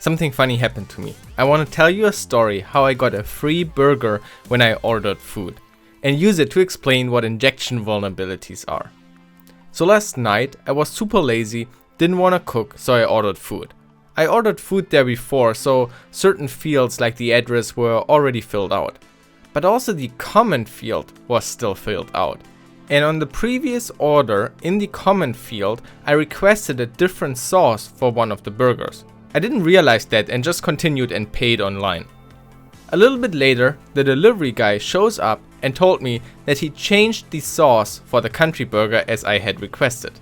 Something funny happened to me. I want to tell you a story how I got a free burger when I ordered food, and use it to explain what injection vulnerabilities are. So last night I was super lazy, didn't want to cook, so I ordered food. I ordered food there before, so certain fields like the address were already filled out. But also the comment field was still filled out. And on the previous order, in the comment field, I requested a different sauce for one of the burgers. I didn't realize that and just continued and paid online. A little bit later, the delivery guy shows up and told me that he changed the sauce for the country burger as I had requested.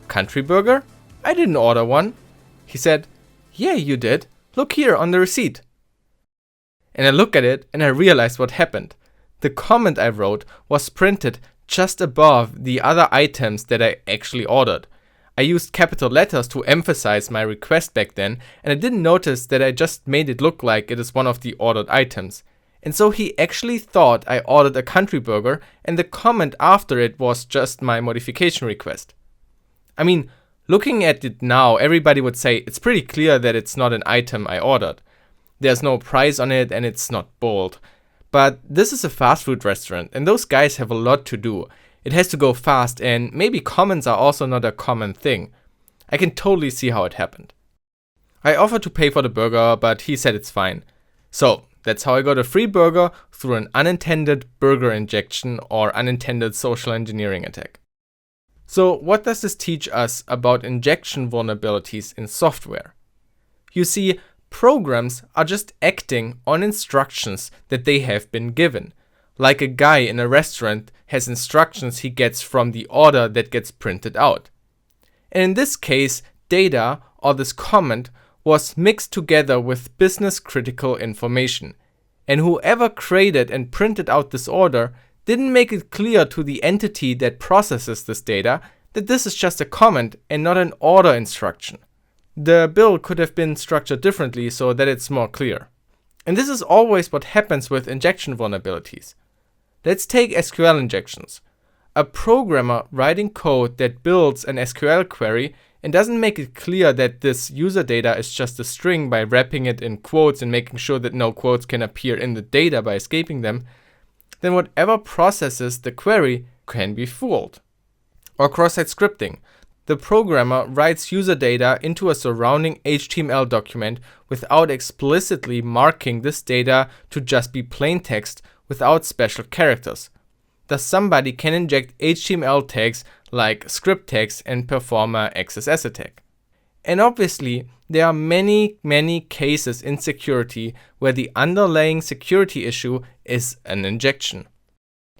Country burger? I didn't order one. He said, "Yeah, you did. Look here on the receipt." And I look at it and I realized what happened. The comment I wrote was printed just above the other items that I actually ordered. I used capital letters to emphasize my request back then, and I didn't notice that I just made it look like it is one of the ordered items. And so he actually thought I ordered a country burger, and the comment after it was just my modification request. I mean, looking at it now, everybody would say it's pretty clear that it's not an item I ordered. There's no price on it and it's not bold. But this is a fast food restaurant and those guys have a lot to do. It has to go fast and maybe comments are also not a common thing. I can totally see how it happened. I offered to pay for the burger, but he said it's fine. So that's how I got a free burger through an unintended burger injection or unintended social engineering attack. So what does this teach us about injection vulnerabilities in software? You see, programs are just acting on instructions that they have been given. Like a guy in a restaurant has instructions he gets from the order that gets printed out. And in this case, data or this comment was mixed together with business critical information. And whoever created and printed out this order didn't make it clear to the entity that processes this data that this is just a comment and not an order instruction. The bill could have been structured differently so that it's more clear. And this is always what happens with injection vulnerabilities. Let's take SQL injections. A programmer writing code that builds an SQL query and doesn't make it clear that this user data is just a string by wrapping it in quotes and making sure that no quotes can appear in the data by escaping them, then whatever processes the query can be fooled. Or cross-site scripting. The programmer writes user data into a surrounding HTML document without explicitly marking this data to just be plain text without special characters. Thus somebody can inject HTML tags like script tags and perform a XSS attack. And obviously, there are many cases in security where the underlying security issue is an injection.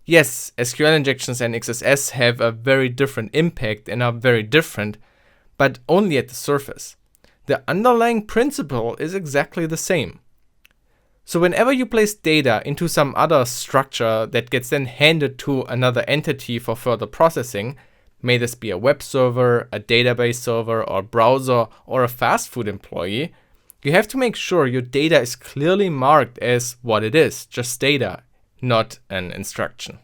Yes, SQL injections and XSS have a very different impact and are very different, but only at the surface. The underlying principle is exactly the same. So whenever you place data into some other structure that gets then handed to another entity for further processing, may this be a web server, a database server, or browser, or a fast food employee, you have to make sure your data is clearly marked as what it is, just data, not an instruction.